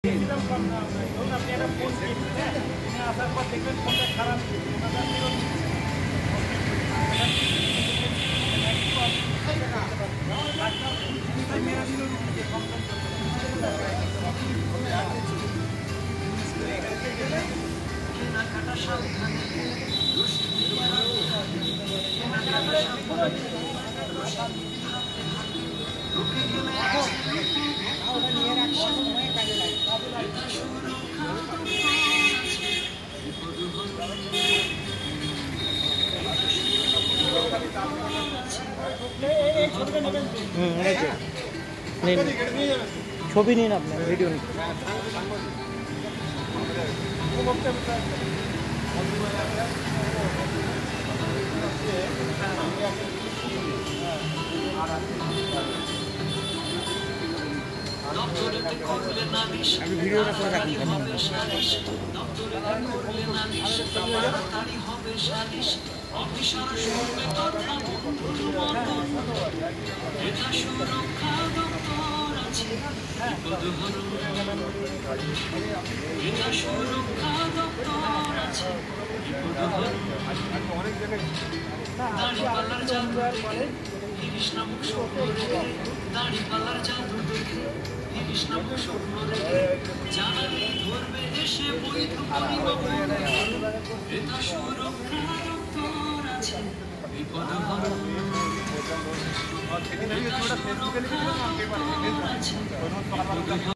আপনি একটা ফোন কিনবেন, কিনে আসার পর দেখবেন ফোনটা খারাপ, ছবি নিন আপনার ভিডিও নিন। আমি ভিডিওটা করে রাখি। দাড়িপাল্লার জাদু দেখে কৃষ্ণ স্বপ্ন রেখে জানালি ধরবে এসে বৈধ পরিবহন এটা সুরক্ষা দপ্তর আছে বিপদ হরণ এটা সুরক্ষা দপ্তর আছে।